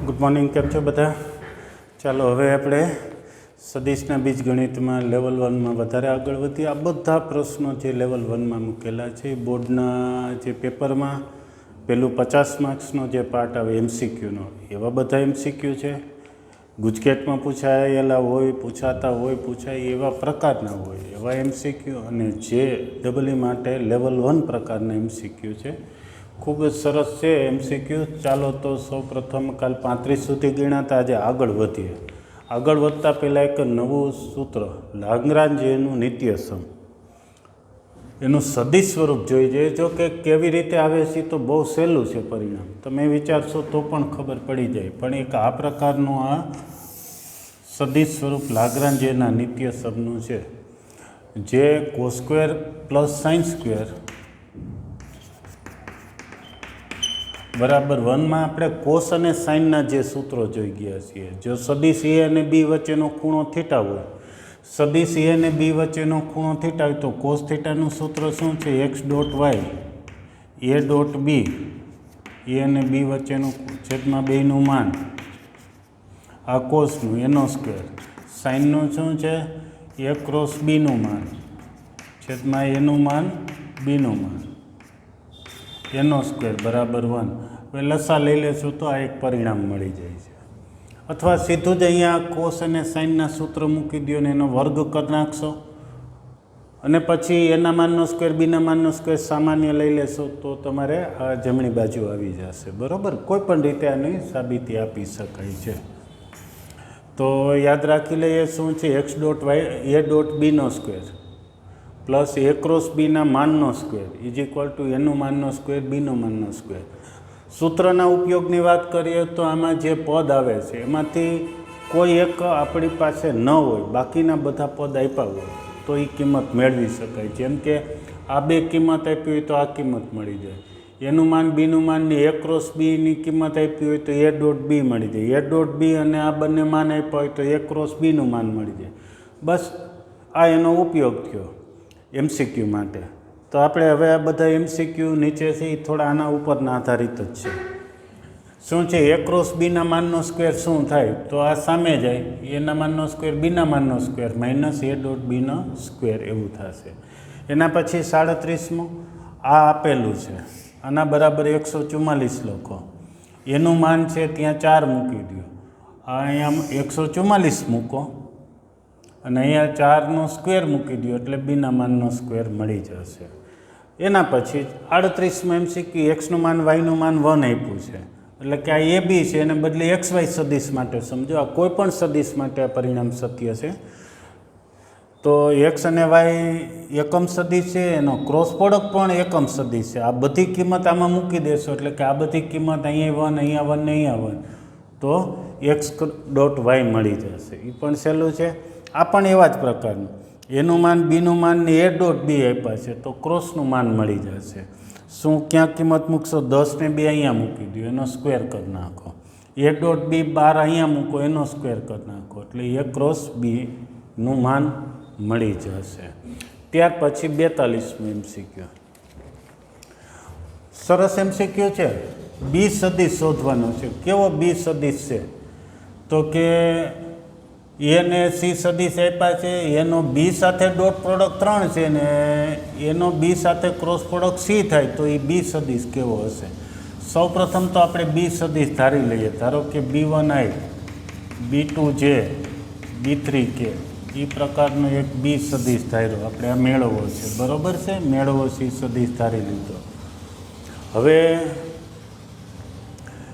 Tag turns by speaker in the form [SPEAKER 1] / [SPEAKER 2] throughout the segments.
[SPEAKER 1] Good morning, કેમ છો બધા? ચાલો હવે આપણે સદિશના બીજગણિતમાં લેવલ 1માં વધારે આગળ વધીએ. આ બધા પ્રશ્નો જે લેવલ 1માં મૂકેલા છે બોર્ડના જે પેપરમાં પેલું 50 માર્ક્સનો જે પાર્ટ આવે MCQનો, એવા બધા MCQ છે. ગુજકેટમાં પૂછાયેલા હોય, પૂછાતા હોય, પૂછાય એવા પ્રકારના હોય એવા MCQ, અને જે ડબલઈ માટે લેવલ 1 પ્રકારના MCQ છે. ખૂબ જ સરસ છે MCQ. ચાલો તો સૌ પ્રથમ કાલ 35 સુધી ગણ્યા હતા, આજે આગળ વધીએ. આગળ વધતા પહેલાં એક નવું સૂત્ર, લાગ્રાંજનું નિત્યસમ, એનું સદિશ સ્વરૂપ જોઈ જોઈએ. જો કે કેવી રીતે આવે છે તો બહુ સહેલું છે પરિણામ, તમે વિચારશો તો પણ ખબર પડી જાય. પણ એક આ પ્રકારનું આ સદિશ સ્વરૂપ લાગ્રાંજના નિત્યસમનું છે, જે cos square plus sine square બરાબર 1માં આપણે કોસ અને સાઇનના જે સૂત્રો જોઈ ગયા છીએ. જો સદિશ એ અને બી વચ્ચેનો ખૂણો થીટા હોય, સદિશ એ અને બી વચ્ચેનો ખૂણો થીટા હોય તો કોસ થીટાનું સૂત્ર શું છે? X dot Y A dot B, A અને બી વચ્ચેનું છેદમાં બેનું માન, આ કોસનું એનો સ્ક્વેર, સાઇનનું શું છે? એ ક્રોસ બીનું માન છેદમાં એનું માન બીનું માન, એનો સ્ક્વેર બરાબર 1. હવે લસા લઈ લેશું તો આ એક પરિણામ મળી જાય છે. અથવા સીધું જ અહીંયા કોસ અને સાઇનના સૂત્ર મૂકી દો ને એનો વર્ગ કરી નાખશો, અને પછી એના માનનો સ્ક્વેર બીના માનનો સ્ક્વેર સામાન્ય લઈ લેશો તો તમારે આ જમણી બાજુ આવી જશે. બરાબર, કોઈ પણ રીતે આની સાબિતી આપી શકાય છે. તો યાદ રાખી લઈએ શું છે? X dot Y A dot બીનો સ્ક્વેર પ્લસ એ ક્રોસ બીના માનનો સ્ક્વેર ઇઝ ઇક્વલ ટુ એનું માનનો સ્ક્વેર બીનો માનનો સ્ક્વેર. સૂત્રના ઉપયોગની વાત કરીએ તો આમાં જે પદ આવે છે એમાંથી કોઈ એક આપણી પાસે ન હોય, બાકીના બધા પદ આપ્યા હોય તો એ કિંમત મેળવી શકાય. જેમ કે આ બે કિંમત આપી હોય તો આ કિંમત મળી જાય. એનું માન બીનું માનની એ ક્રોસ બીની કિંમત આપી હોય તો એ ડોટ બી મળી જાય. એ ડોટ બી અને આ બંને માન આપ્યા હોય તો એ ક્રોસ બીનું માન મળી જાય. બસ આ એનો ઉપયોગ થયો MCQ માટે. તો આપણે હવે આ બધા MCQ નીચેથી થોડા આના ઉપરના આધારિત જ છે. શું છે? એ ક્રોસ બીના માનનો સ્ક્વેર શું થાય? તો આ સામે જાય, એના માનનો સ્ક્વેર બીના માનનો સ્ક્વેર માઇનસ એ ડોટ બીનો સ્ક્વેર એવું થશે. એના પછી 37મું આ આપેલું છે, આના બરાબર 144 લખો. એનું માન છે ત્યાં 4 મૂકી દો, આ અહીંયા 144 મૂકો અને અહીંયા 4નો સ્ક્વેર મૂકી દો એટલે બીના માનનો સ્ક્વેર મળી જશે. એના પછી 38માં MCQ, એક્સનું માન વાયનું માન 1 આપ્યું છે, એટલે કે આ એ બી છે એને બદલે XY સદિશ માટે સમજો. આ કોઈ પણ સદિશ માટે આ પરિણામ સત્ય છે. તો એક્સ અને વાય એકમ સદિશ છે, એનો ક્રોસ પ્રોડક્ટ પણ એકમ સદિશ છે. આ બધી કિંમત આમાં મૂકી દેશો એટલે કે આ બધી કિંમત અહીંયા 1, અહીંયા 1 ને અહીંયા 1, તો એક્સ ડોટ વાય મળી જશે. એ પણ સહેલું છે. આ પણ એવા જ પ્રકારનું, એનું માન બીનું માન ને એ ડોટ બી આપ્યા છે તો ક્રોસનું માન મળી જશે. શું ક્યાં કિંમત મૂકશો? 10 ને 2 અહીંયા મૂકી દો, એનો સ્ક્વેર કરી નાખો. એ ડોટ બી 12 અહીંયા મૂકો, એનો સ્ક્વેર કરી નાખો એટલે એ ક્રોસ બીનું માન મળી જશે. ત્યાર પછી 42મું MCQ, સરસ MCQ છે. બી સદિશ શોધવાનો છે. કેવો બી સદિશ છે? તો કે એ ને સી સદિશ આપ્યા છે, એનો બી સાથે ડોટ પ્રોડક્ટ 3 છે ને એનો બી સાથે ક્રોસ પ્રોડક્ટ સી થાય તો એ બી સદિશ કેવો હશે? સૌ પ્રથમ તો આપણે બી સદિશ ધારી લઈએ. ધારો કે B1I B2J B3K એ પ્રકારનો એક બી સદિશ ધાર્યો આપણે. આ મેળવવો છે, બરાબર છે? મેળવવો સી સદિશ ધારી લીધો. હવે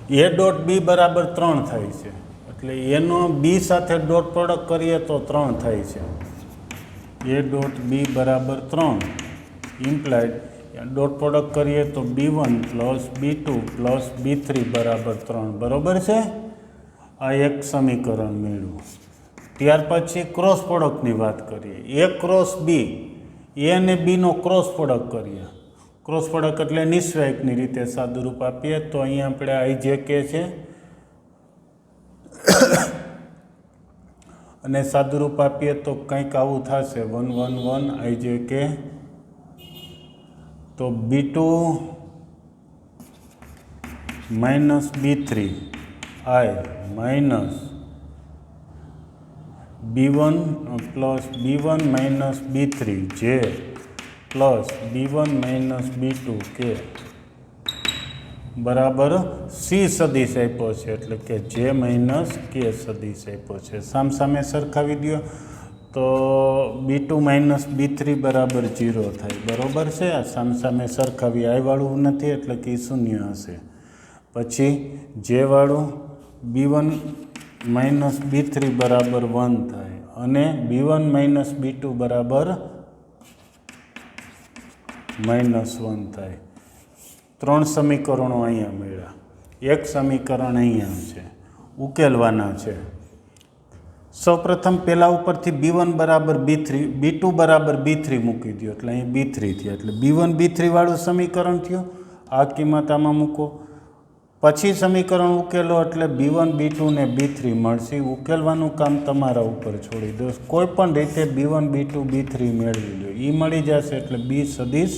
[SPEAKER 1] એ ડોટ બી બરાબર 3 થાય છે, એટલે એનો બી સાથે ડોટ પ્રોડક્ટ કરીએ તો 3 થાય છે. એ ડોટ બી બરાબર 3 ઇમ્પ્લાઇડ ડોટ પ્રોડક્ટ કરીએ તો B1 plus B2 plus B3 બરાબર 3. બરાબર છે? આ એક સમીકરણ મેળવું. ત્યાર પછી ક્રોસ પ્રોડક્ટની વાત કરીએ. એ ક્રોસ બી, એ અને બીનો ક્રોસ પ્રોડક્ટ કરીએ. ક્રોસ પ્રોડક્ટ એટલે નિશ્વાયકની રીતે સાદુરૂપ આપીએ તો અહીંયા આપણે IJK છે અને સાદુરૂપ આપીએ તો કંઈક આવું થશે 1 1 1 IJK. તો B2 minus B3 I minus B1 plus B1 minus B3 J plus B1 minus B2 K बराबर C सदिश आप्यो छे एटले के J माइनस K सदिश आप्यो छे। सामसामे सरखावी दो तो B2 माइनस B3 बराबर 0 थाय बराबर छे। आ सामसामे सरखावी आई वाळुं नथी एटले के शून्य हशे। पछी J वाळुं B1 माइनस B3 बराबर 1 थाय अने B1 माइनस B2 बराबर -1 थाय। 3 समीकरणों अहींया मळ्या। एक समीकरण अहींया छे, उकेलवाना छे। सौप्रथम पहला उपरथी B1 बराबर B3 B2 बराबर B3 मूकी दो एटले अहीं B3 थया एटले B1 B3 वाळुं समीकरण थयुं। आ किंमत आमां मूको। पछी समीकरण उकेलो एटले B1 B2 ने B3 मळशे। उकेलवानुं काम तमारा उपर छोड़ी दो। कोईपण रीते B1 B2 B3 मेळवी लो। ई मळी जशे एटले B सदिश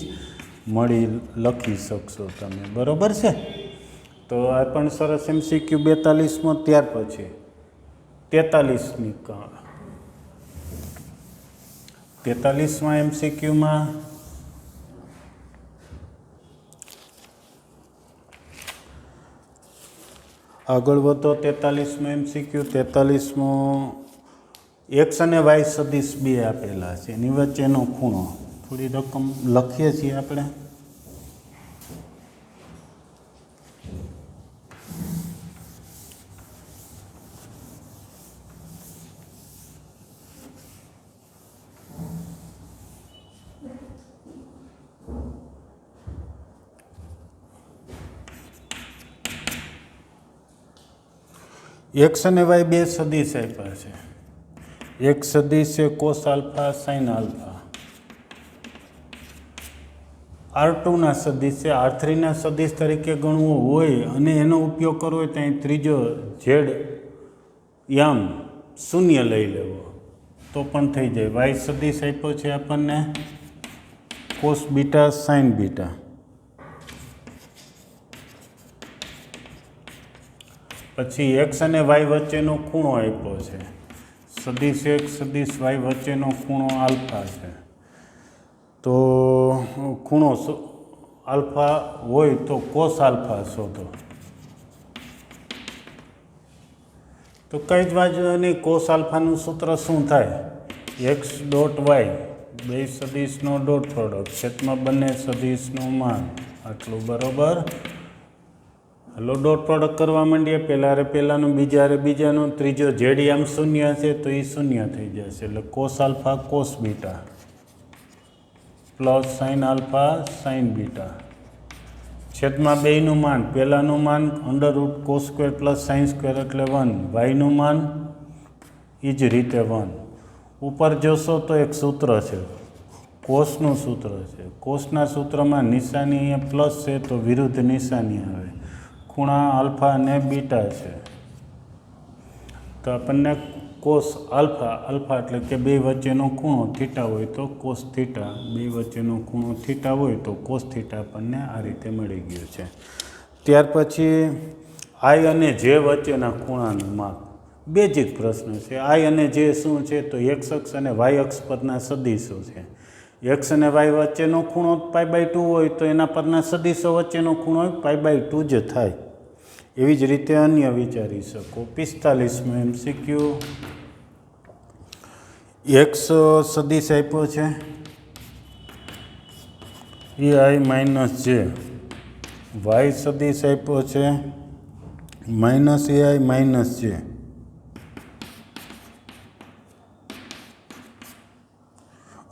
[SPEAKER 1] मळी लखी शकशो तमे बरोबर छे। तो आ पण सरस MCQ 42 त्यार पछी 43મી 43માં MCQ માં આગળ વધો। 43માં MCQ 43મો एक्स અને वाय સદિશ બે આપેલા છે, એની વચ્ચેનો ખૂણો થોડી રકમ લખીએ છીએ આપણે। एक्स અને वाय બે સદિશ આપ્યા છે। एक सदिश है कोस आल्फा साइन आल्फा। R2 ना सदिश है R3 ना सदिश तरीके गणवो होय अने एनो उपयोग करवो होय तो त्रीजो जेड याम शून्य लई लेवो तो पण थई जाय। वाय सदिश आप्यो छे आपणने कोस बीटा साइन बीटा। पछी एक्स अने वाय वच्चेनो खूणो आप्यो छे। सदिश एक सदिश वाय वच्चेनो खूणो आल्फा है। तो खूणो आल्फा होय तो कोस आल्फा शोधो। तो कई ज बाजू नहीं कोस आल्फानुं सूत्र शुं थाय एक्स डॉट वाय बे सदिशनो डॉट प्रोडक्ट छेदमां बंने सदिशनुं मान आटलुं बरोबर। हलो डॉट प्रोडक्ट करवा मांडीए। पहला रे पहलानुं बीजा रे बीजानुं त्रीजो जेड याम शून्य है तो ये शून्य थी जैसे एटले cos alpha cos beta plus sine alpha sine beta छेदमां बेयनुं मान। पहलानुं मान under root cos square plus sine square एटले 1 वायनुं मान ई ज रीते 1। ऊपर जोशो तो एक सूत्र है कोसनुं सूत्र है। कोसना सूत्रमां निशानी अहींया प्लस है तो विरुद्ध निशानी आवे। खूणा आल्फा ने बीटा है तो अपने कोस आल्फा आल्फा एटले के बे वच्चेनो खूणो थीटा होय तो कोस थीटा बे वच्चेनो खूणो थीटा होय तो कोस थीटा अपने आ रीते मळी गयो छे। त्यार पछी आई अने जे वच्चेना खूणानुं माप बेजिक प्रश्न है। आई अने जे शुं छे तो एक्स अक्ष अने वाय अक्ष परना सदिशो छे। एक्स अने वाय वच्चेनो खूणो π/2 होय तो एना परना सदिशो वच्चेनो खूणो π/2 ज थाय। एवी ज रीते अन्य विचारी शको। 45માં MCQ एक्स सदिश आप्यो छे ए आई माइनस जे। वाय सदिश आप्यो छे माइनस ए आई माइनस जे।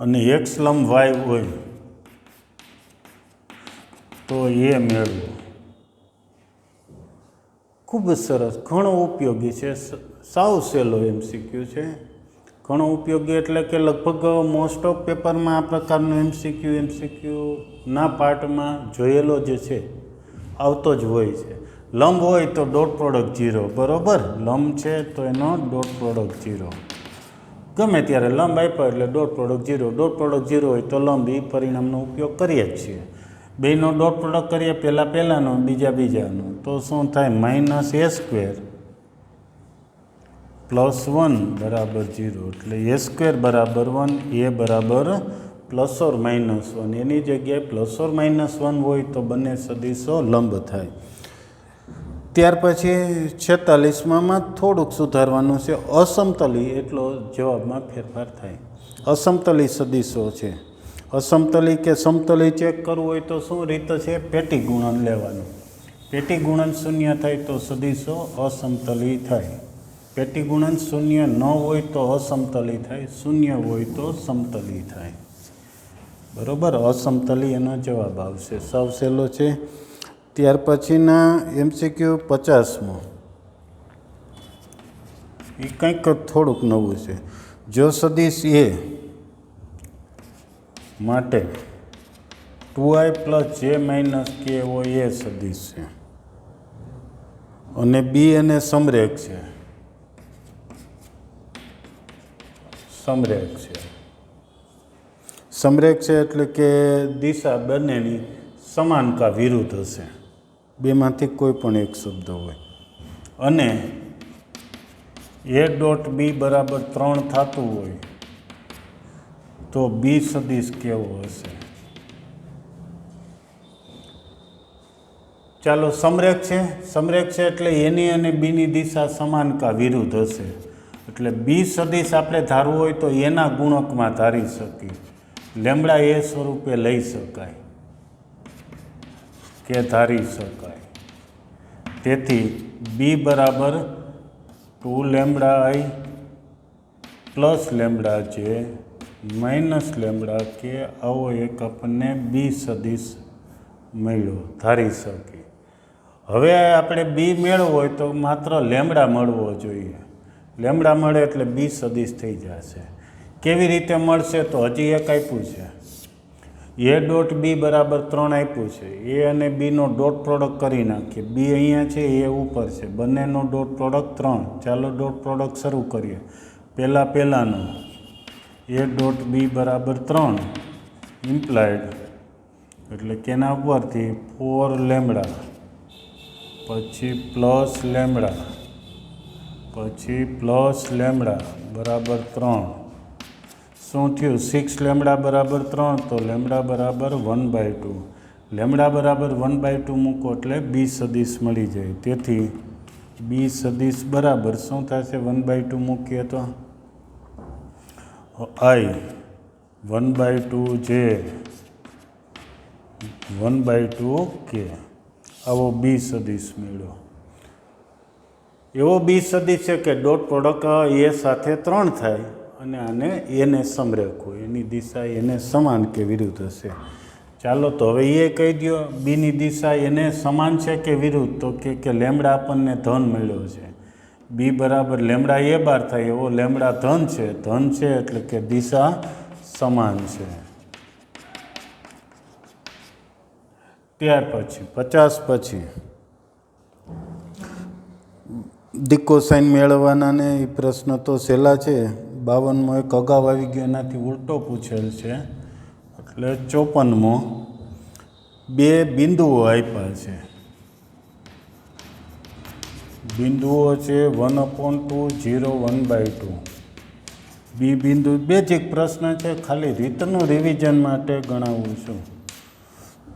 [SPEAKER 1] अने एक्स लंब वाय होय तो ए मेळवो। खूब सरस घणो उपयोगी है। साव सहेलो MCQ है। घणो उपयोगी एटले के लगभग मोस्ट ऑफ पेपर में आ प्रकारनो MCQ ना पार्ट में जोयेलो ज छे आवतो ज होय छे। लंब होय तो डॉट प्रोडक्ट 0 बरोबर। लंब है तो एनो डॉट प्रोडक्ट 0 गमे त्यारे लंब आप्यो एटले डॉट प्रोडक्ट 0। डॉट प्रोडक्ट 0 होय तो लंब ई परिणामनो उपयोग करीए ज छीए। बेनो डॉट प्रोडक्ट करिए पहला पहलानो बीजा बीजानो तो शुं थाय -a² +1 બરાબર 0 એટલે a² બરાબર 1, a બરાબર ±1. એની જગ્યાએ ±1 હોય તો બંને સદીશો લંબ થાય. ત્યાર પછી 46માં થોડુંક સુધારવાનું છે. અસમતલી એટલો જવાબમાં ફેરફાર થાય. અસમતલી સદીશો છે. અસમતલી કે સમતલી ચેક કરવું હોય તો શું રીત છે? પેટી ગુણન લેવાનું. પેટી ગુણન શૂન્ય થાય તો સદીશો અસમતલી થાય. પેટી ગુણન શૂન્ય ન હોય તો અસમતલી થાય, શૂન્ય હોય તો સમતલી થાય. બરાબર, અસમતલી એનો જવાબ આવશે. સાવ સહેલો છે. ત્યાર પછીના MCQ 50માં એ કંઈક થોડુંક નવું છે. જો સદીશ એ માટે 2i + j - k હોય એ સદીશ છે અને બી એને સમરેખ છે. સમરેખ છે એટલે કે દિશા બંનેની સમાન કા વિરુદ્ધ હશે. બેમાંથી કોઈ પણ એક શબ્દ હોય અને a.b બરાબર 3 થતું હોય તો બી સદીશ કેવો હશે? ચાલો, સમરેખ છે એટલે એની અને બીની દિશા સમાન કા વિરુદ્ધ હશે. એટલે બી સદીશ આપણે ધારવું હોય તો એના ગુણકમાં ધારી શકીએ. લેમડા એ સ્વરૂપે લઈ શકાય કે ધારી શકાય. તેથી બી બરાબર 2 λi + λj - λk આવો એક આપણને બી સદીશ મળ્યો, ધારી શકીએ. હવે આપણે બી મેળવવો હોય તો માત્ર લેમડા મળવો જોઈએ. લેમડા મળે એટલે બી સદીશ થઈ જશે. કેવી રીતે મળશે? તો હજી એક આપ્યું છે, a.b બરાબર 3 આપ્યું છે. એ અને બીનો ડોટ પ્રોડક્ટ કરી નાખીએ. બી અહીંયા છે, એ ઉપર છે. બંનેનો ડોટ પ્રોડક્ટ 3. ચાલો ડોટ પ્રોડક્ટ શરૂ કરીએ. પહેલાંનો a.b બરાબર 3 ઇમ્પ્લાઇડ એટલે કે એના ઉપરથી 4 લેમડા પછી પ્લસ લેમડા પછી પ્લસ લેમડા બરાબર 3. શું થયું? 6 લેમડા બરાબર 3 તો લેમડા બરાબર 1/2. લેમડા બરાબર 1/2 મૂકો એટલે બી સદીશ મળી જાય. તેથી બી સદીશ બરાબર શું થશે? 1/2 મૂકીએ તો i 1/2 j 1/2 k. આવો બી સદીશ મેળવો. એવો બી સદીશ છે કે ડોટ પ્રોડક્ટ એ સાથે 3 થાય અને આને એને સમરેખ હોય. એની દિશા એને સમાન કે વિરુદ્ધ હશે. ચાલો, તો હવે એ કહી દો બીની દિશા એને સમાન છે કે વિરુદ્ધ? તો કે લેમડા આપણને ધન મળ્યો છે. બી બરાબર લેમડા એ બાર થાય એવો લેમડા ધન છે એટલે કે દિશા સમાન છે. ત્યાર પછી 50 પછી દિક્કો સાઇન મેળવવાના ને એ પ્રશ્ન તો સહેલા છે. 52માં એક અગાઉ આવી ગયો, એનાથી ઉલટો પૂછેલ છે. એટલે 54માં 2 બિંદુઓ આપ્યા છે. બિંદુઓ છે 1/2 0 1/2. બી બિંદુ બેઝિક પ્રશ્ન છે, ખાલી રીતનું રિવિઝન માટે ગણાવું છું.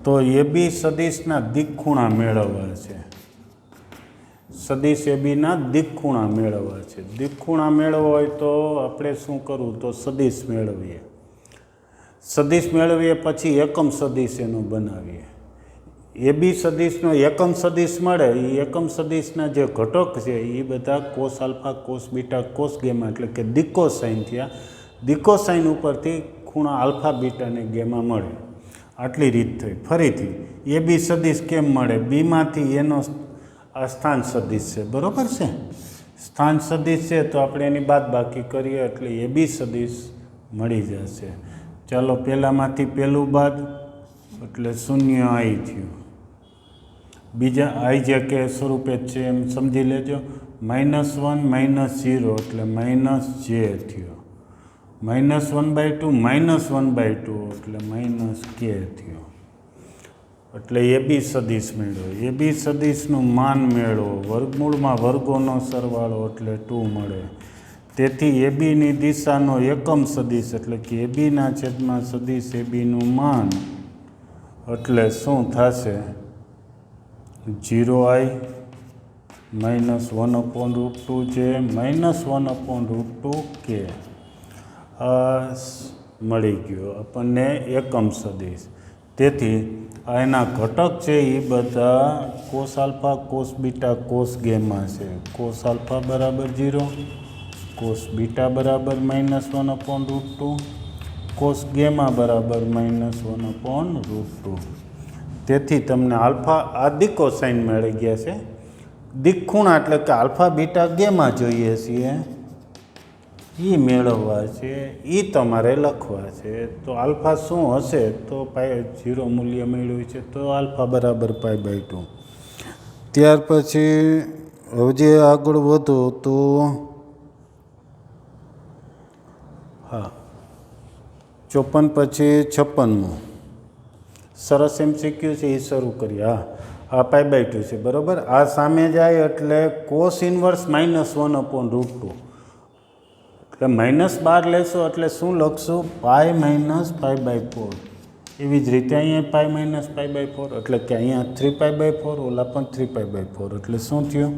[SPEAKER 1] તો એ બી સદીશના દિક્ખૂણા મેળવવા છે. સદીશ એ બીના દિક્ખૂણા મેળવવા છે. દિક્ખૂણા મેળવવા હોય તો આપણે શું કરવું? તો સદીશ મેળવીએ પછી એકમ સદીશ એનો બનાવીએ. એ બી સદીશનો એકમ સદીશ મળે. એ એકમ સદીશના જે ઘટક છે એ બધા cos alpha cos beta cos gamma એટલે કે દિક્કો સાઇન થયા. દિક્કો સાઇન ઉપરથી ખૂણા આલ્ફા બીટા ને ગેમા મળે. આટલી રીત થઈ. ફરીથી એ બી સદીશ કેમ મળે? બીમાંથી એનો આ સ્થાન સદીશ છે, બરાબર છે? સ્થાન સદીશ છે તો આપણે એની બાદબાકી કરીએ એટલે એ બી સદીશ મળી જશે. ચાલો, પહેલાંમાંથી પહેલું બાદ એટલે 0 આઈ થયું. બીજા આઈ જે કે સ્વરૂપે જ છે એમ સમજી લેજો. -1 -0 એટલે -j થયો. -1/2 -1/2 એટલે -k થયો. એટલે એ બી સદીશ મેળવો. એ બી સદીશનું માન મેળવો. વર્ગમૂળમાં વર્ગોનો સરવાળો એટલે 2 મળે. તેથી એ બીની દિશાનો એકમ સદીશ એટલે કે એ બીના છેદમાં સદીશ એ બીનું માન એટલે શું થશે? 0i -1/√2 જે -1/√2 કે મળી ગયો આપણને એકમ સદીશ. તેથી આ એના ઘટક છે એ બધા cos alpha, cos beta, cos gamma છે. કોસ આલ્ફા બરાબર 0, કોસ બીટા બરાબર -1/√2, કોસ ગેમા બરાબર -1/√2. તેથી તમને આલ્ફા આ દિકોસાઇન મળી ગયા છે. દિક્ખૂણા એટલે કે આલ્ફા બીટા ગેમા જોઈએ છીએ એ મેળવવા છે, એ તમારે લખવા છે. તો આલ્ફા શું હશે? તો π0 મૂલ્ય મેળવ્યું છે તો આલ્ફા બરાબર π/2. ત્યાર પછી હવે જે આગળ વધો તો હા 54 પછી 56મું સરસ MCQ છે એ શરૂ કરીએ. આ π/2 છે બરાબર. આ સામે જાય એટલે કોસ ઇન્વર્સ -1/√2 એટલે -12 લેશો એટલે શું લખશું? π -π/4. એવી જ રીતે અહીંયા π -π/4 એટલે કે અહીંયા 3π/4, ઓલા પણ 3π/4 એટલે શું થયું?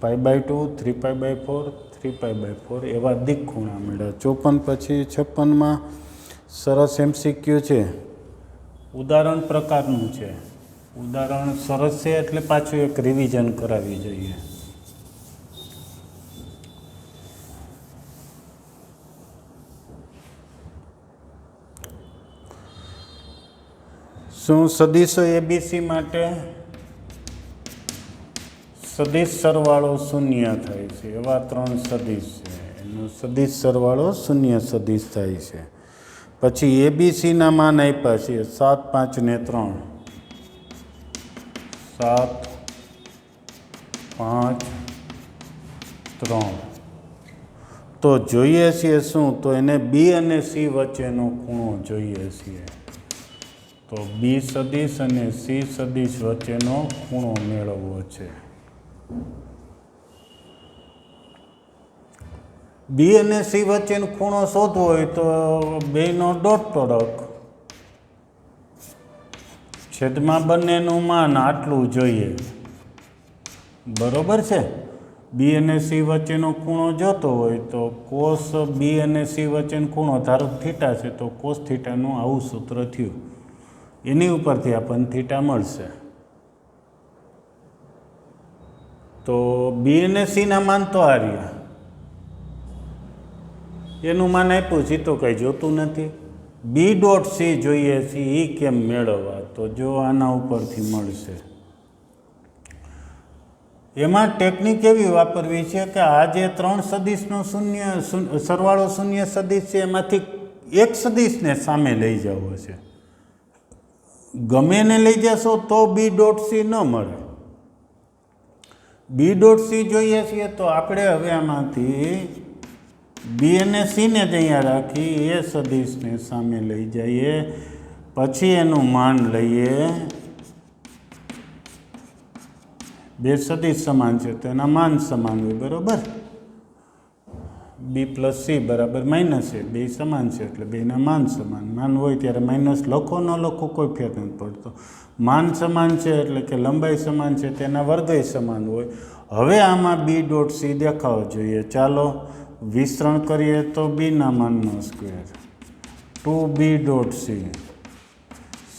[SPEAKER 1] π/2, 3π/4, 3π/4 એવા દિક્ખૂણા મળ્યા. 54 પછી 56માં સરસ MCQ છે. ઉદાહરણ પ્રકારનું છે. ઉદાહરણ સરસ છે એટલે પાછું એક રિવિઝન કરાવી જોઈએ. શું સદીશો એબીસી માટે સદીશ સરવાળો 0 થાય છે? એવા 3 સદીશ છે. એનો સદીશ સરવાળો 0 સદીશ થાય છે. પછી એબીસીના માન આપ્યા છે 7, 5 ને 3. 7, 5, 3. તો જોઈએ છીએ શું? તો એને બી અને સી વચ્ચેનો ખૂણો જોઈએ છીએ. તો બી સદીશ અને સી સદીશ વચ્ચેનો ખૂણો મેળવવો છે. બી અને સી વચ્ચેનો ખૂણો શોધવો હોય તો બેનો ડોટ પ્રોડક્ટ છેદમાં બંનેનું માન આટલું જોઈએ. બરોબર છે. બી અને સી વચ્ચેનો ખૂણો જોતો હોય તો કોસ બી અને સી વચ્ચેનો ખૂણો ધારો થીટા છે તો કોસ થીટાનું આવું સૂત્ર થયું. એની ઉપરથી આપણને થીટા મળશે. તો બી અને સીના માન તો આ રહ્યા. એનું માન આપ્યું છે તો કંઈ જોતું નથી. બી ડોટ સી જોઈએ છે એ કેમ મેળવવા? તો જો આના ઉપરથી મળશે. એમાં ટેકનિક એવી વાપરવી છે કે આ જે 3 સદીશનો સરવાળો 0 સદીશ છે એમાંથી એક સદીશને સામે લઈ જવો છે. ગમે એને લઈ જશો તો બી ડોટ સી ન મળે. બી ડોટ સી જોઈએ છીએ તો આપણે હવે આમાંથી બી અને સીને જ અહીંયા રાખી એ સદીશને સામે લઈ જઈએ. પછી એનું માન લઈએ. બે સદીશ સમાન છે તો એના માન સમાન હોય. બરાબર. બી પ્લસ સી બરાબર માઇનસ છે. બે સમાન છે એટલે બેના માન સમાન. માન હોય ત્યારે માઇનસ લખો ન લખો કોઈ ફેર નથી પડતો. માન સમાન છે એટલે કે લંબાઈ સમાન છે તેના વર્ગય સમાન હોય. હવે આમાં બી ડોટ સી દેખાવો જોઈએ. ચાલો વિસ્તરણ કરીએ તો બીના માનનો સ્ક્વેર 2b ડોટ સી,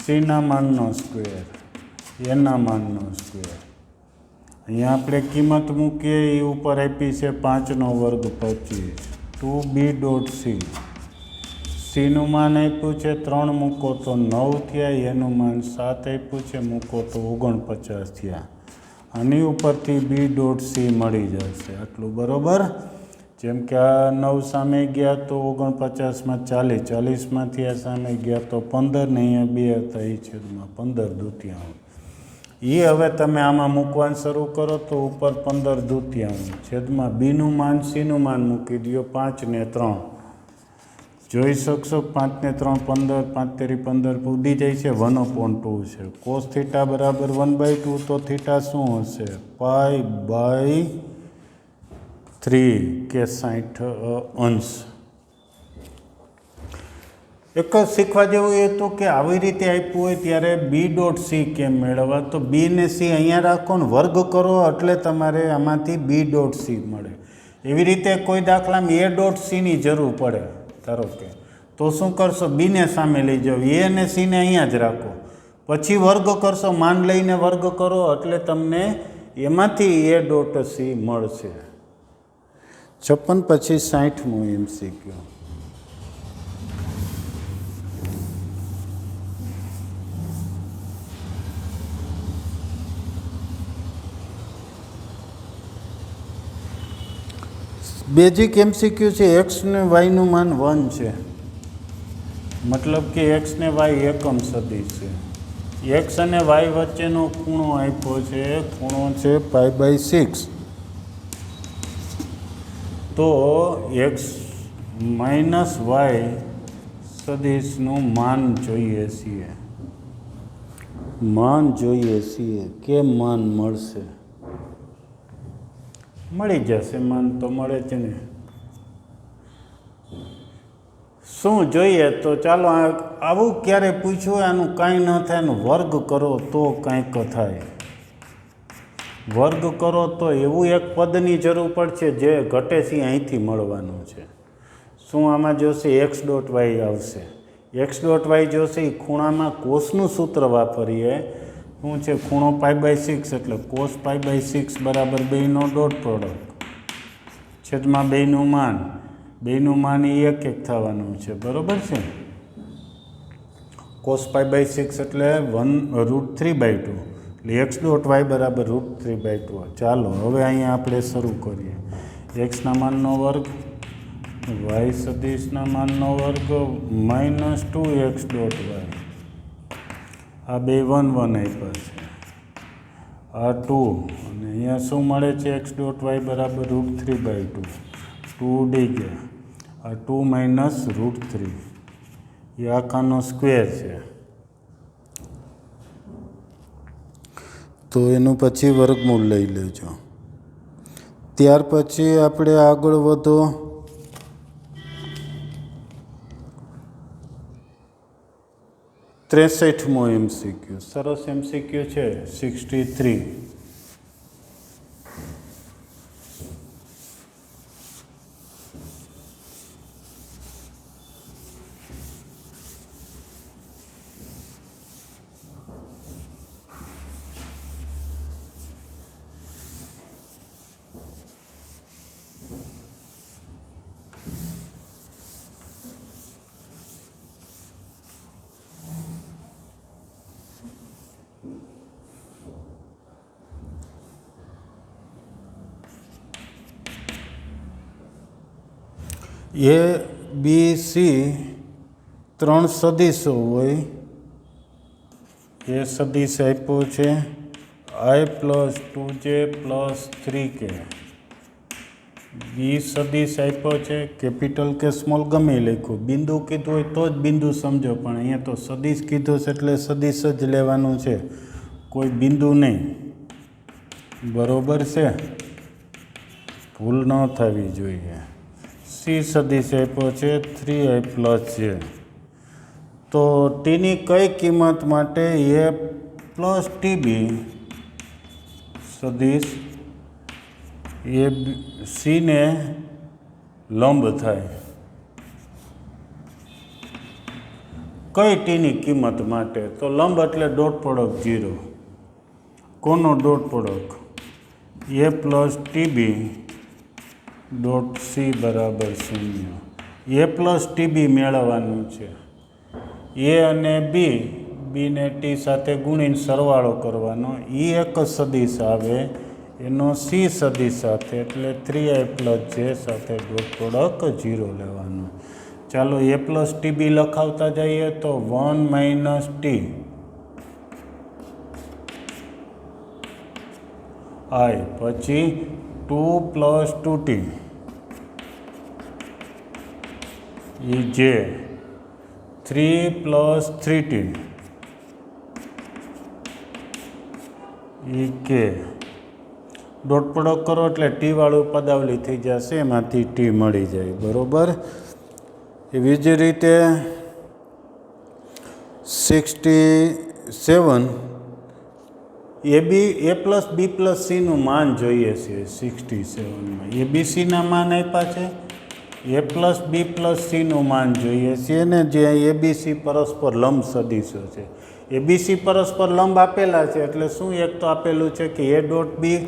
[SPEAKER 1] સીના માનનો સ્ક્વેર એના માનનો સ્ક્વેર. અહીંયા આપણે કિંમત મૂકીએ એ ઉપર આપી છે 5 નો વર્ગ 25. 2b ડોટ સી, સીનું માન આપ્યું છે 3 મૂકો તો 9 થયા. એનું માન 7 આપ્યું છે મૂકો તો 49 થયા. આની ઉપરથી બી ડોટ સી મળી જશે આટલું. બરાબર. જેમ કે આ 9 સામે ગયા તો 49માં 40, 40માંથી આ સામે ગયા તો 15 ને અહીંયા 2 હતા એ છેદમાં 15 દૂતિયાંશ. એ હવે તમે આમાં મૂકવાનું શરૂ કરો તો ઉપર 15 દૂતિયાંશ છેદમાં બીનું માન સીનું માન મૂકી દો 5 ને 3 જોઈ શકશો 5 ને 3 15, 5 તેરી 15 ઉડી જાય છે, 1/2 છે. કોસ થીટા બરાબર 1/2, તો થીટા શું હશે? π/3 કે 60°. એક જ શીખવા જેવું એ હતું કે આવી રીતે આપ્યું હોય ત્યારે B.C કેમ મેળવવા? તો B ને C અહીંયા રાખો ને વર્ગ કરો એટલે તમારે આમાંથી B.C મળે. એવી રીતે કોઈ દાખલામાં A.C ની જરૂર પડે ધારો કે, તો શું કરશો? B ને સામે લઈ જાઓ, A અને C ને અહીંયા જ રાખો, પછી વર્ગ કરશો, માન લઈને વર્ગ કરો એટલે તમને એમાંથી A.C મળશે. 56 પછી 60મો MCQ. બેઝિક MCQ છે. x ને y નું માન 1 છે, મતલબ કે x ને y એકમ સદિશ છે. x અને y વચ્ચેનો ખૂણો આપ્યો છે, ખૂણો છે π/6. તો x - y સદિશનું માન જોઈએ છીએ. કેમ માન મળશે? મળી જશે માન, તો મળે છે ને. શું જોઈએ? તો ચાલો આવું ક્યારે પૂછ્યું હોય, આનું કાંઈ ન થાય, એનું વર્ગ કરો તો કાંઈક થાય. વર્ગ કરો તો એવું એક પદની જરૂર પડશે જે ઘટે છે અહીંથી મળવાનું છે. શું આમાં જોશે? x.y આવશે. x.y જોશે એ ખૂણામાં કોસનું સૂત્ર વાપરીએ. શું છે? ખૂણો π/6 એટલે cos π/6 બરાબર બેયનો ડોટ પ્રોડક્ટ છેદમાં બેયનું માન. બેયનું માન એ એક થવાનું છે, બરાબર છે. cos π/6 એટલે 1√3/2 એટલે x.y બરાબર √3/2. ચાલો હવે અહીંયા આપણે શરૂ કરીએ. એક્સના માનનો વર્ગ, y સદિશના માનનો વર્ગ -2x.y. આ બે 1 1 આપ્યા છે, આ 2, અને અહીંયા શું મળે છે? x.y બરાબર √3/2. 2 ઉડી ગયા, આ 2 - √3 એ આખાનો સ્ક્વેર છે, તો એનું પછી વર્ગમૂળ લઈ લેજો. ત્યાર પછી આપણે આગળ વધો. ત્રેસઠમો MCQ. સરસ MCQ છે. 63. A.B.C 3 સદિશો હોય. એ સદિશ આપ્યો છે I + 2j + 3k. બી સદિશ આપ્યો છે કેપિટલ કે સ્મોલ ગમે લખ્યું. બિંદુ કીધું હોય તો જ બિંદુ સમજો, પણ અહીંયા તો સદિશ કીધું છે એટલે સદિશ જ લેવાનું છે, કોઈ બિંદુ નહીં. બરોબર છે, ભૂલ ન થવી જોઈએ. સી સદિશ આપ્યો છે 3i + j. તો ટીની કઈ કિંમત માટે a + tb સદિશ એ સીને લંબ થાય? કઈ ટીની કિંમત માટે? તો લંબ એટલે ડોટ પ્રોડક્ટ 0. કોનો dot product? a + tb dot C બરાબર 0. a + tb મેળવવાનું છે. એ અને બી ને ટી સાથે ગુણીને સરવાળો કરવાનો. એ એક સદિશ આવે એનો સી સદિશ સાથે, એટલે 3i + j સાથે ડોટ પ્રોડક્ટ 0 લેવાનો. ચાલો a + tb લખાવતા જઈએ તો 1 - t i, પછી 2 + 2t એ જે 3 + 3t એ કે ડોટ પ્રોડક્ટ કરો એટલે ટી વાળું પદાવલી થઈ જશે, એમાંથી ટી મળી જાય. બરાબર. એવી જ રીતે 67 એ પ્લસ બી પ્લસ સીનું માન જોઈએ છે. 67માં ABCના માન આપ્યા છે, એ પ્લસ બી પ્લસ સીનું માન જોઈએ છે ને, જે ABC પરસ્પર લંબ સદીશો છે. ABC પરસ્પર લંબ આપેલા છે એટલે શું એક તો આપેલું છે કે A ડોટ બી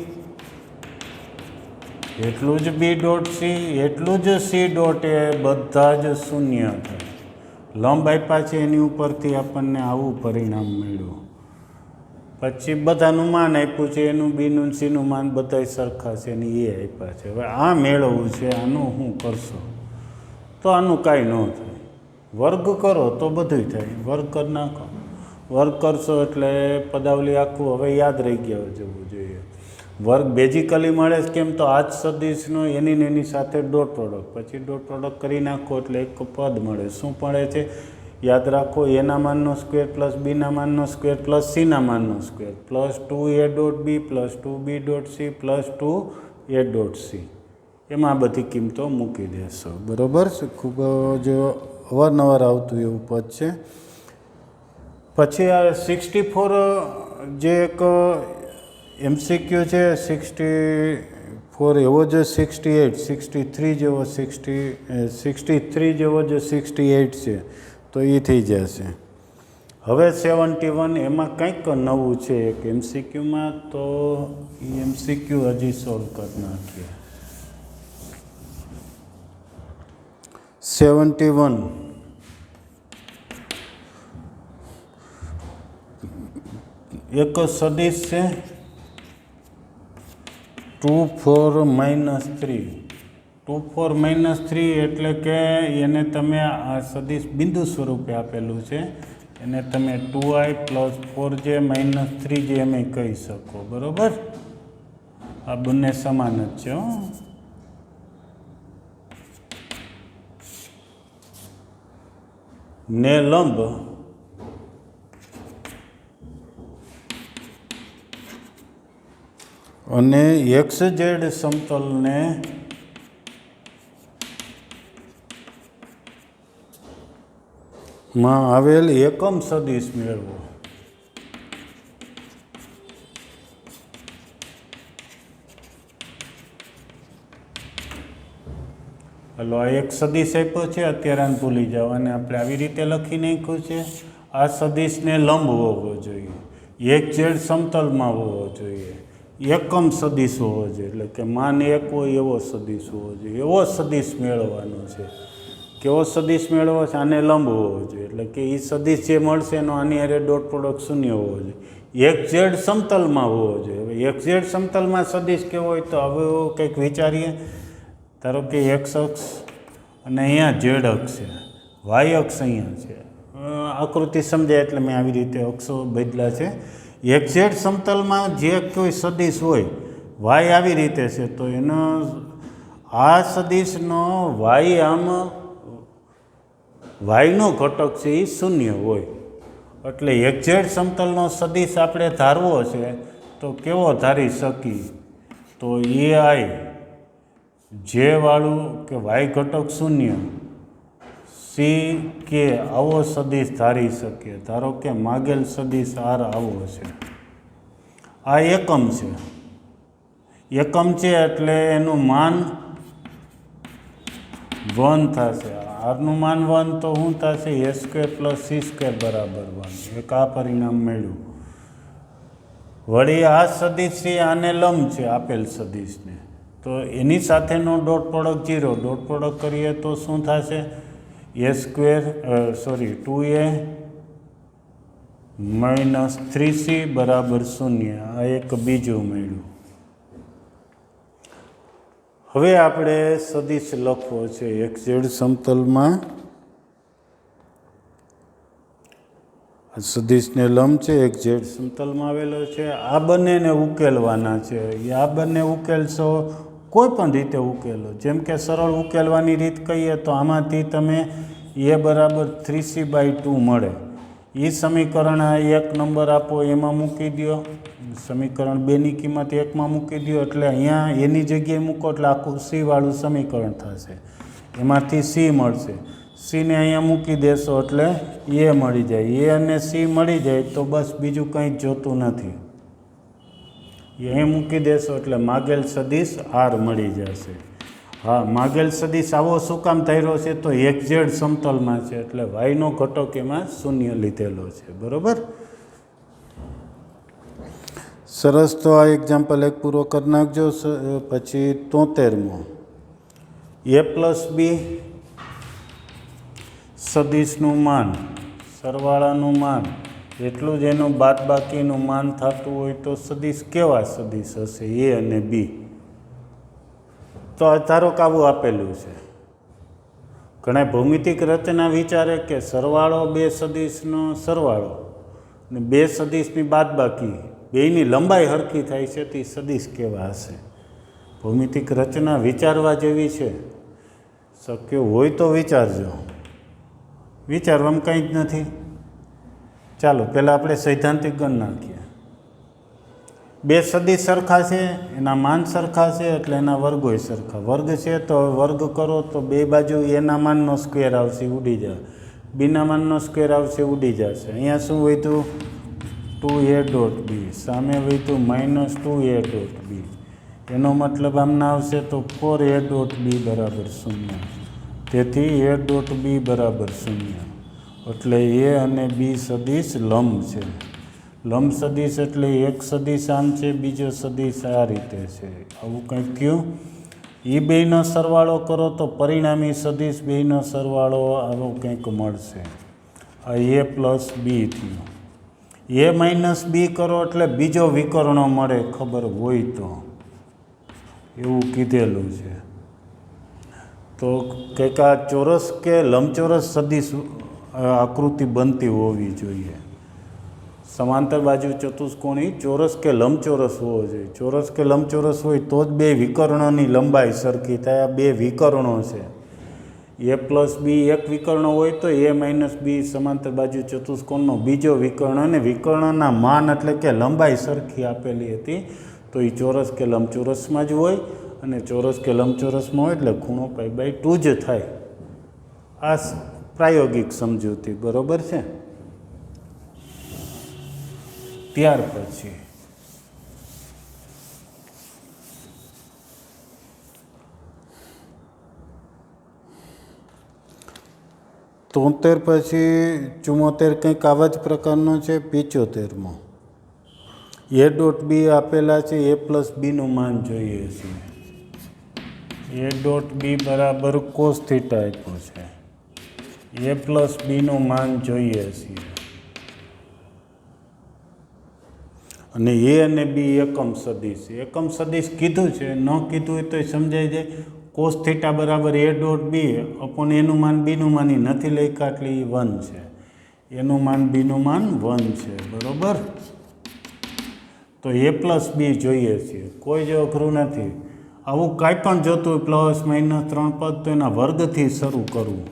[SPEAKER 1] એટલું જ બી ડોટ સી એટલું જ સી ડોટ એ બધા જ શૂન્ય થાય. લંબ આપ્યા છે એની ઉપરથી આપણને આવું પરિણામ મળ્યું. પછી બધાનું માન આપ્યું છે, એનું બીનું સીનું માન બધાય સરખા છે અને એ આપ્યા છે. હવે આ મેળવવું છે, આનું શું કરશો તો આનું કાંઈ ન થાય. વર્ગ કરો તો બધું થાય. વર્ગ કરી નાખો. વર્ગ કરશો એટલે પદાવલી આખું હવે યાદ રહી ગયા જવું જોઈએ. વર્ગ બેઝિકલી મળે છે કેમ તો આ જ સદીશનો એની ને એની સાથે ડોટ પ્રોડક્ટ, પછી ડોટ પ્રોડક્ટ કરી નાખો એટલે એક પદ મળે. શું પડે છે યાદ રાખો, એના માનનો સ્ક્વેર પ્લસ બીના માનનો સ્ક્વેર પ્લસ સીના માનનો square plus 2a dot B plus 2b dot C plus 2a dot C. એમાં આ બધી કિંમતો મૂકી દેશો. બરાબર છે. ખૂબ જ અવારનવાર આવતું એવું પદ છે. પછી આ 64 જે એક MCQ છે, 64 એવો જ 68, 63 જેવો 63 જેવો જ 68 છે તો એ થઈ જશે. હવે 71 એમાં કંઈક નવું છે એક MCQમાં, તો એ MCQ હજી સોલ્વ કરી નાખીએ. 71 એક સદીશ છે 2 4 - 3. 2 4 - 3 એટલે કે એને તમે આ સદીશ બિંદુ સ્વરૂપે આપેલું છે, એને તમે 2i + 4j - 3j એમ કહી શકો. બરાબર. આ બંને સમાન જ છે. ને લંબ અને XZ સમતલને માં આવેલ એકમ સદીશ મેળવો. હલો, આ એક સદીશ આપ્યો છે, અત્યારે આને ભૂલી જાઓ. અને આપણે આવી રીતે લખી નાખ્યું છે. આ સદીશને લંબ હોવો જોઈએ, XZ સમતલમાં હોવો જોઈએ, એકમ સદીશ હોવો જોઈએ, એટલે કે માન 1 હોય એવો સદીશ હોવો જોઈએ. એવો સદીશ મેળવવાનો છે. કેવો સદીશ મેળવો છે? આને લંબ હોવો જોઈએ, એટલે કે એ સદીશ જે મળશે એનો આની હારે ડોટ પ્રોડક્ટ શૂન્ય હોવો જોઈએ. XZ સમતલમાં હોવો જોઈએ. હવે XZ સમતલમાં સદીશ કેવો હોય તો હવે કંઈક વિચારીએ. ધારો કે X અક્ષ અને અહીંયા Z અક્ષ છે, Y અક્ષ અહીંયા છે. આકૃતિ સમજાય એટલે મેં આવી રીતે અક્ષો બદલા છે. XZ સમતલમાં જે કોઈ સદીશ હોય, Y આવી રીતે છે તો એનો આ સદીશનો Y આમ વાયનો ઘટક છે એ શૂન્ય હોય. એટલે XZ સમતલનો સદીશ આપણે ધારવો છે તો કેવો ધારી શકીએ? તો AI જે વાળું કે વાય ઘટક શૂન્ય, સી કે આવો સદીશ ધારી શકીએ. ધારો કે માગેલ સદીશ આર આવો છે. આ એકમ છે. એકમ છે એટલે એનું માન 1 થશે. આરનું માન 1 તો શું થશે? A² + C² બરાબર 1. એક આ પરિણામ મળ્યું. વળી આ સદીશ છે આને લંબ છે આપેલ સદીશને, તો એની સાથેનો ડોટ પ્રોડક્ટ 0. ડોટ પ્રોડક્ટ કરીએ તો શું થશે? A² 2a - 3c બરાબર 0. આ એક બીજું મળ્યું. હવે આપણે સદીશ લખવો છે XZ સમતલમાં. સદીશને લંબ છે, XZ સમતલમાં આવેલો છે. આ બંનેને ઉકેલવાના છે. આ બંને ઉકેલશો કોઈ પણ રીતે ઉકેલો. જેમ કે સરળ ઉકેલવાની રીત કહીએ તો આમાંથી તમે એ બરાબર 3c/2 મળે. એ સમીકરણ આ એક નંબર આપો એમાં મૂકી દો, સમીકરણ 2ની કિંમત 1માં મૂકી દો, એટલે અહીંયા એની જગ્યાએ મૂકો એટલે આખું c વાળું સમીકરણ થશે. એમાંથી c મળશે. c ને અહીંયા મૂકી દેશો એટલે એ મળી જાય. એ અને c મળી જાય તો બસ બીજું કંઈ જ જોતું નથી. અહીં મૂકી દેશો એટલે માગેલ સદિશ r મળી જશે. હા, માગેલ સદિશ આવો શું કામ ધાર્યો છે તો XZ સમતલમાં છે એટલે yનો ઘટક એમાં શૂન્ય લીધેલો છે. બરાબર. સરસ. તો આ એક્ઝામ્પલ એક પૂરો કરી નાખજો. પછી 73મો, a+b સદિશનું માન, સરવાળાનું માન એટલું જ એનું બાદબાકીનું માન થતું હોય તો સદિશ કેવા સદિશ હશે? a અને b. તો ધારો કે આવું આપેલું છે. ઘણા ભૌમિતિક રચના વિચારે કે સરવાળો બે સદિશનો સરવાળો અને બે સદિશની બાદબાકી બેયની લંબાઈ સરખી થાય છે તે સદિશ કેવા હશે? ભૌમિતિક રચના વિચારવા જેવી છે. શક્ય હોય તો વિચારજો. વિચારવામાં કંઈ જ નથી. ચાલો પહેલાં આપણે સૈદ્ધાંતિક ગણ નાખીએ. બે સદિશ સરખા છે, એના માન સરખા છે એટલે એના વર્ગોય સરખા. વર્ગ છે તો વર્ગ કરો તો બે બાજુ એના માનનો સ્ક્વેર આવશે, ઉડી જાય. બીના માનનો સ્ક્વેર આવશે, ઉડી જશે. અહીંયા શું વધ્યું? 2a.b. સામે વધ્યું -2a.b. એનો મતલબ આમના આવશે તો 4a.b બરાબર 0. તેથી a.b બરાબર 0. એટલે a અને b સદિશ લંબ છે. લંબ સદિશ એટલે એક સદિશ આમ છે, બીજો સદિશ આ રીતે છે. આવું કંઈક થયું. એ બેયનો સરવાળો કરો તો પરિણામી સદિશ બેયનો સરવાળો આવો કંઈક મળશે. આ a+b થયું. a-b કરો એટલે બીજો વિકર્ણો મળે, ખબર હોય તો. એવું કીધેલું છે. તો કંઈક આ ચોરસ કે લંબચોરસ સદિશ આકૃતિ બનતી હોવી જોઈએ. સમાંતર બાજુ ચતુષ્કોણી ચોરસ કે લંબચોરસ હોવો જોઈએ. ચોરસ કે લંબચોરસ હોય તો જ બે વિકર્ણોની લંબાઈ સરખી થાય. આ બે વિકર્ણો છે. a+b એક વિકર્ણ હોય તો a-b સમાંતર બાજુ ચતુષ્કોણનો બીજો વિકર્ણ, અને વિકર્ણના માન એટલે કે લંબાઈ સરખી આપેલી હતી તો એ ચોરસ કે લંબચોરસમાં જ હોય, અને ચોરસ કે લંબચોરસમાં હોય એટલે ખૂણો π/2 જ થાય. આ પ્રાયોગિક સમજૂતી. બરાબર છે. ત્યાર પછી 73 પછી 74 કંઈક આવા જ પ્રકારનો છે. 75મો, a.b આપેલા છે. a+bનું માન જોઈએ છીએ. a.b બરાબર cos θ આપ્યું છે. a+bનું માન જોઈએ છીએ. અને a અને b એકમ સદિશ. એકમ સદિશ કીધું છે, ન કીધું હોય તો સમજાઈ જાય. cos θ બરાબર a.b અપોન એનું માન બીનું માન એ નથી લખ્યા એટલે એ 1 છે. એનું માન બીનું માન 1 છે. બરાબર. તો a+b જોઈએ છીએ. કોઈ જ અઘરું નથી. આવું કાંઈ પણ જોતું હોય +-3 પદ તો એના વર્ગથી શરૂ કરવું.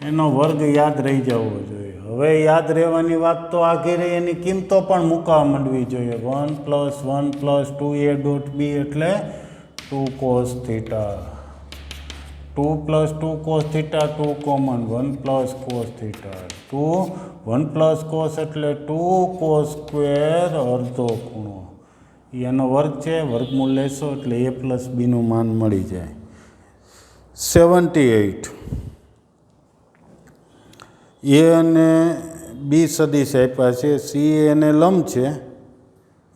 [SPEAKER 1] એનો વર્ગ યાદ રહી જવો જોઈએ. હવે યાદ રહેવાની વાત તો આઘેરે એની કિંમતો પણ મૂકવા માંડવી જોઈએ. 1 + 1 + 2a.b એટલે 2 cos θ. 2 + 2 cos θ, 2 common, 1 + cos θ. 1 + cos એટલે 2 cos સ્ક્વેર અડધો ખૂણો. એનો વર્ગ છે. વર્ગમૂળ લેશો એટલે a+bનું માન મળી જાય. 78, a અને b સદિશ આપ્યા છે. c એને લંબ છે.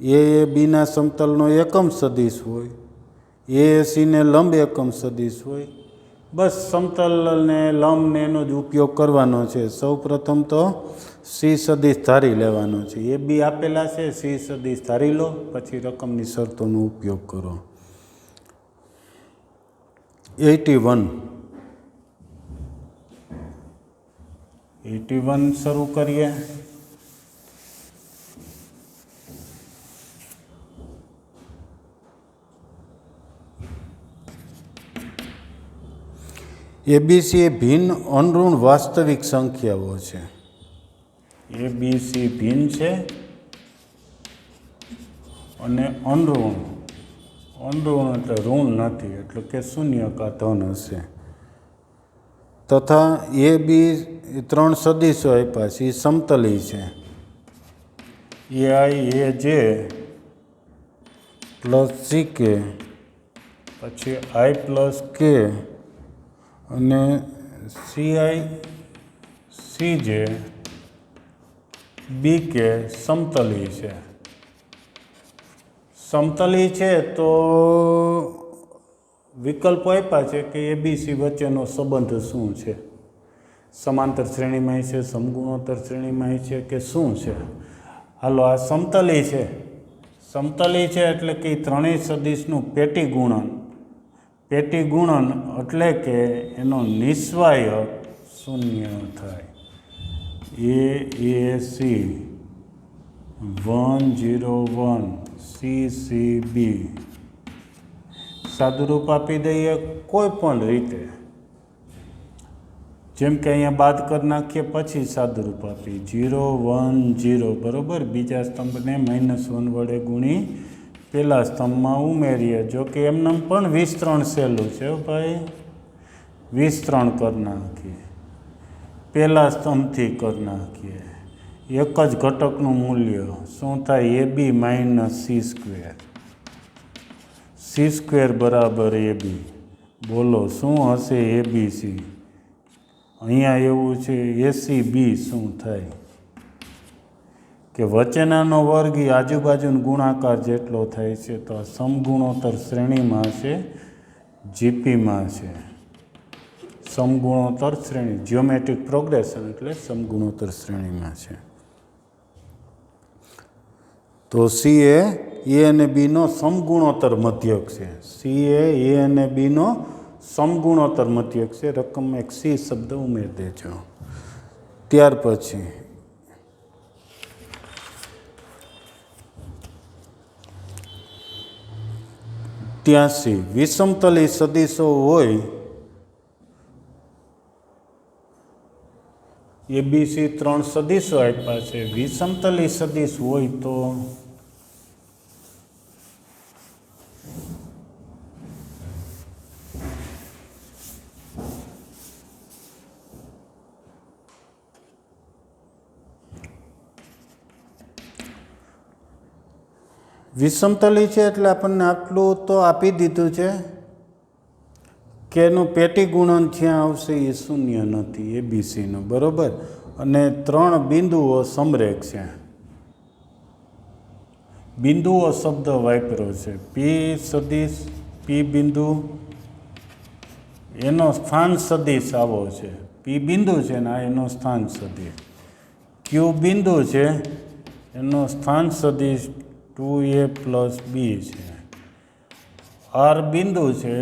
[SPEAKER 1] a એ બીના સમતલનો એકમ સદિશ હોય. a c ને લંબ એકમ સદિશ હોય. બસ સમતલ ને લંબ ને એનો જ ઉપયોગ કરવાનો છે. સૌ પ્રથમ તો c સદિશ ધારી લેવાનો છે. a b આપેલા છે, c સદિશ ધારી લો, પછી રકમની શરતોનો ઉપયોગ કરો. 81 શરૂ કરીએ. એબીસી એ ભિન્ન અનઋણ વાસ્તવિક સંખ્યાઓ છે. એબીસી ભિન્ન છે અને અનઋણ. અનઋણ એટલે ઋણ નથી, એટલે કે શૂન્ય કા ધન હશે. તથા એ બી 3 સદીશો આપ્યા છે, એ સમતલી છે. એઆઈ એ જે પ્લસ સી કે, પછી આઈ પ્લસ કે અને સીઆઈ સી જે બી કે સમતલી છે. સમતલી છે તો વિકલ્પો આપ્યા છે કે એબીસી વચ્ચેનો સંબંધ શું છે. સમાંતર શ્રેણીમાં છે, સમગુણોત્તર શ્રેણીમાં છે કે શું છે. હાલો, આ સમતલી છે. સમતલી છે એટલે કે ત્રણેય સદિશનું પેટી ગુણન. પેટી ગુણન એટલે કે એનો નિસ્વાયક શૂન્ય થાય. એ સી 1 0 1 સી બી સાદુરૂપ આપી દઈએ કોઈ પણ રીતે, જેમ કે અહીંયા બાદ કરી નાખીએ પછી સાદુરૂપ આપી 0 1 0 બરાબર. બીજા સ્તંભને -1 વડે ગુણી પહેલા સ્તંભમાં ઉમેરીએ. જો કે એમને પણ વિસ્તરણ સહેલું છે ભાઈ, વિસ્તરણ કરી નાખીએ. પહેલા સ્તંભથી કરી નાખીએ. એક જ ઘટકનું મૂલ્ય શું થાય? એ બી -સી સ્ક્વેર. સી સ્ક્વેર બરાબર એ બી. બોલો શું હશે એબીસી? અહીંયા એવું છે એસી બી શું થાય કે વચ્ચેનાનો વર્ગ એ આજુબાજુનો ગુણાકાર જેટલો થાય છે. તો આ સમગુણોત્તર શ્રેણીમાં છે, જીપીમાં છે. સમગુણોત્તર શ્રેણી, જ્યોમેટ્રિક પ્રોગ્રેશન એટલે સમગુણોત્તર શ્રેણીમાં છે. તો સી એ અને બીનો સમગુણોત્તર મધ્યક છે. સી એ અને બીનો સમગુણોત્તર મધ્યક છે. રકમમાં એક સી શબ્દ ઉમેરી દેજો. ત્યાર પછી 83 વિષમતલી સદિશો હોય. એબીસી 3 સદિશો આપ્યા છે. વિષમતલી સદિશ હોય તો વિષમતલી છે એટલે આપણને આટલું તો આપી દીધું છે કે એનું પેટી ગુણન જ્યાં આવશે એ શૂન્ય નથી એબીસીનું, બરાબર. અને 3 બિંદુઓ સમરેખ છે. બિંદુઓ શબ્દ વાપર્યો છે. પી સદિશ, પી બિંદુ એનો સ્થાન સદિશ આવો છે. પી બિંદુ છે ને આ એનો સ્થાન સદિશ. ક્યુ બિંદુ છે એનો સ્થાન સદિશ 2a પ્લસ બી છે. આર બિંદુ છે,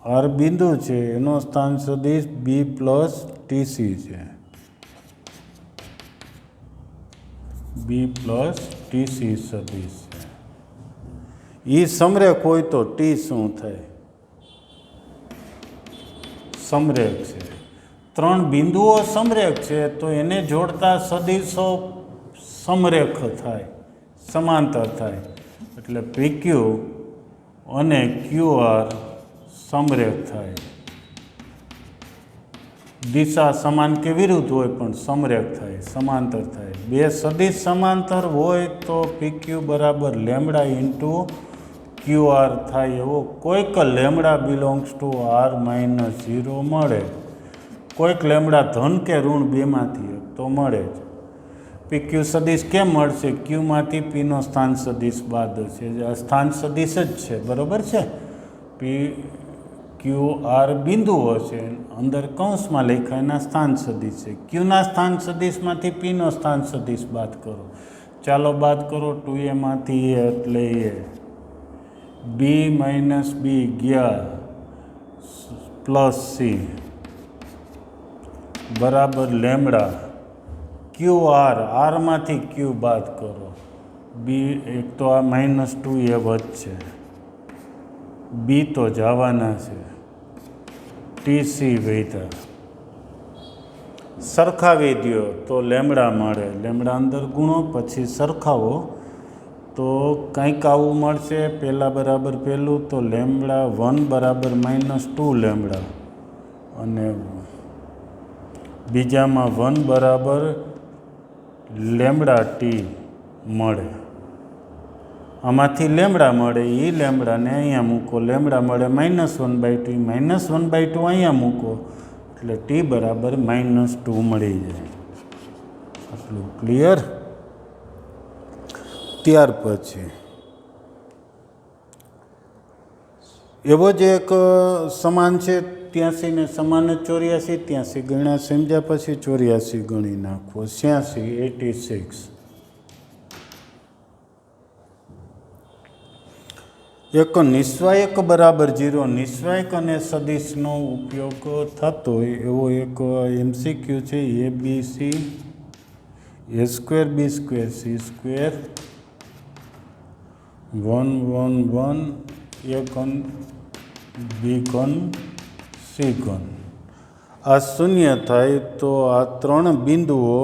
[SPEAKER 1] આર બિંદુ છે એનો સ્થાન સદિશ બી પ્લસ ટીસી છે. બી પ્લસ ટીસી સદિશ છે. એ સમરેખ હોય તો ટી શું થાય? સમરેખ છે. 3 બિંદુઓ સમરેખ છે તો એને જોડતા સદિશો સમરેખ થાય, સમાંતર થાય. એટલે પીક્યુ અને ક્યુઆર સમરેખ થાય. દિશા સમાન કે વિરુદ્ધ હોય પણ સમરેખ થાય, સમાંતર થાય. 2 સદિશ સમાંતર હોય તો પીક્યુ બરાબર લેમડા ઇન્ટુ ક્યુઆર થાય. એવો કોઈક લેમડા બિલોંગ્સ ટુ આર -0 મળે. કોઈક લેમડા ધન કે ઋણ બેમાંથી તો મળે જ. પીક્યુ સદિશ કેમ મળશે? ક્યુમાંથી પીનો સ્થાન સદિશ બાદ છે. આ સ્થાન સદિશ જ છે, બરાબર છે. પી ક્યુ આર બિંદુઓ છે, અંદર કૌંસમાં લખ્યા એના સ્થાન સદિશ છે. ક્યુના સ્થાન સદિશમાંથી પીનો સ્થાન સદિશ બાદ કરો. ચાલો બાદ કરો. 2a માંથી એ એટલે એ. બી બી ગયા પ્લસ સી બરાબર લેમડા. ક્યુ આરમાંથી ક્યુ બાદ કરો. બી એક તો આ -2a વધશે, બી તો જવાના છે. ટીસી વૈધા સરખાવી દો તો લેમડા મળે, લેમડા અંદર ગુણો પછી સરખાવો તો કંઈક આવું મળશે. પહેલાં બરાબર પહેલું તો લેમડા 1 બરાબર -2 લેમડા અને બીજામાં 1 બરાબર લેમડા ટી મળે. આમાંથી લેમડા મળે, એ લેમડાને અહીંયા મૂકો, લેમડા મળે -1/2, -1/2 અહીંયા મૂકો એટલે ટી બરાબર -2 મળી જાય. આટલું ક્લિયર. ત્યાર પછી એવો જ એક સમાન છે 83 ને સમાન 84, 83 ગણ્યા સમજ્યા પછી 84 ગણી નાખવો. 86 એક નિસ્વાયક બરાબર 0, નિસ્વાયક અને સદિશનો ઉપયોગ થતો હોય એવો એક MCQ છે. ABC A² B² C² 1 1 1 A ઘન B ઘન C ઘન. આ શૂન્ય થાય તો આ 3 બિંદુઓ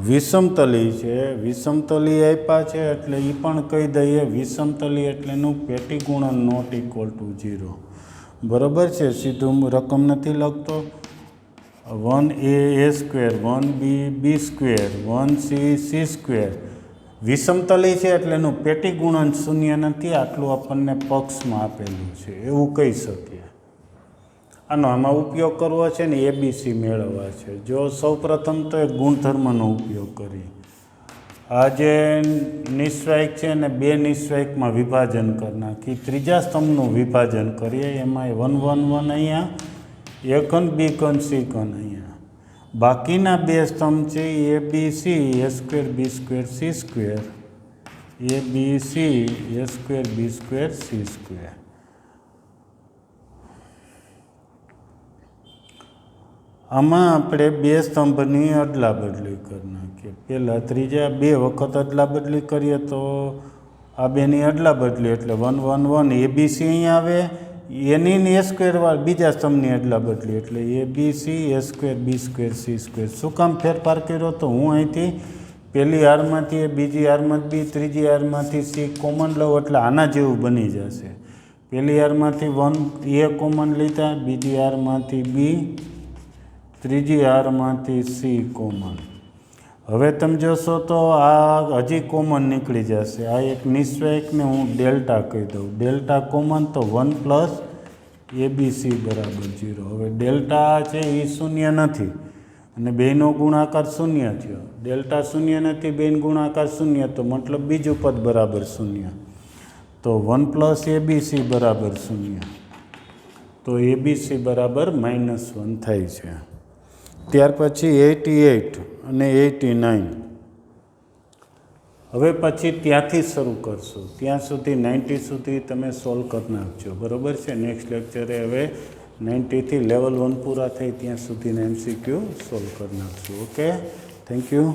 [SPEAKER 1] વિષમતલી છે. વિષમતલી આપ્યા છે એટલે એ પણ કહી દઈએ. વિષમતલી એટલે એનું પેટીગુણન નોટ ઇક્વલ ટુ 0. બરાબર છે, સીધું રકમ નથી લખતો. 1A A², 1B B², 1C C². વિષમતલી છે એટલે એનું પેટીગુણન શૂન્ય નથી, આટલું આપણને પક્ષમાં આપેલું છે એવું કહી શકીએ. આનો આમાં ઉપયોગ કરવો છે ને ABC મેળવવા છે. જો સૌપ્રથમ તો એક ગુણધર્મનો ઉપયોગ કરી. આ જે નિસ્વાયક છે ને 2 નિસ્વાયકમાં વિભાજન કરી નાખી, ત્રીજા સ્તંભનું વિભાજન કરીએ. એમાં 1 1 1 અહીંયા, A ઘન B ઘન C ઘન અહીંયા. બાકીના 2 સ્તંભ છે ABC A² B² C², ABC A² B² C². આમાં આપણે 2 સ્તંભની અદલા બદલી કરી નાખીએ. પહેલાં ત્રીજા 2 વખત અદલા બદલી કરીએ તો આ 2ની અદલા બદલી એટલે 1 1 1 ABC અહીંયા આવે, એની A² બીજા સ્તંભની અદલા બદલી એટલે ABC A² B² C². શું કામ ફેરફાર કર્યો? તો હું અહીંથી પહેલી હારમાંથી બીજી હારમાંથી B, ત્રીજી હારમાંથી C કોમન લઉં એટલે આના જેવું બની જશે. પહેલી હારમાંથી 1 A કોમન લીધા, બીજી હારમાંથી B, ત્રીજી હારમાંથી C કોમન. હવે તમે જોશો તો આ હજી કોમન નીકળી જશે. આ એક નિસ્વાયકને હું ડેલ્ટા કહી દઉં. ડેલ્ટા કોમન તો 1 પ્લસ ABC બરાબર 0. હવે ડેલ્ટા છે એ શૂન્ય નથી અને બેનો ગુણાકાર શૂન્ય થયો. ડેલ્ટા શૂન્ય નથી, બેનો ગુણાકાર શૂન્ય, તો મતલબ બીજું પદ બરાબર શૂન્ય. તો 1 પ્લસ ABC બરાબર 0. તો ABC બરાબર -1 થાય છે. ત્યાર પછી 88 અને 89. હવે પછી ત્યાંથી શરૂ કરશું. ત્યાં સુધી 90 સુધી તમે સોલ્વ કરી નાખજો. બરાબર છે. નેક્સ્ટ લેક્ચરે હવે 90થી લેવલ 1 પૂરા થાય ત્યાં સુધીના MCQ સોલ્વ કરી નાખશું. Okay, thank you.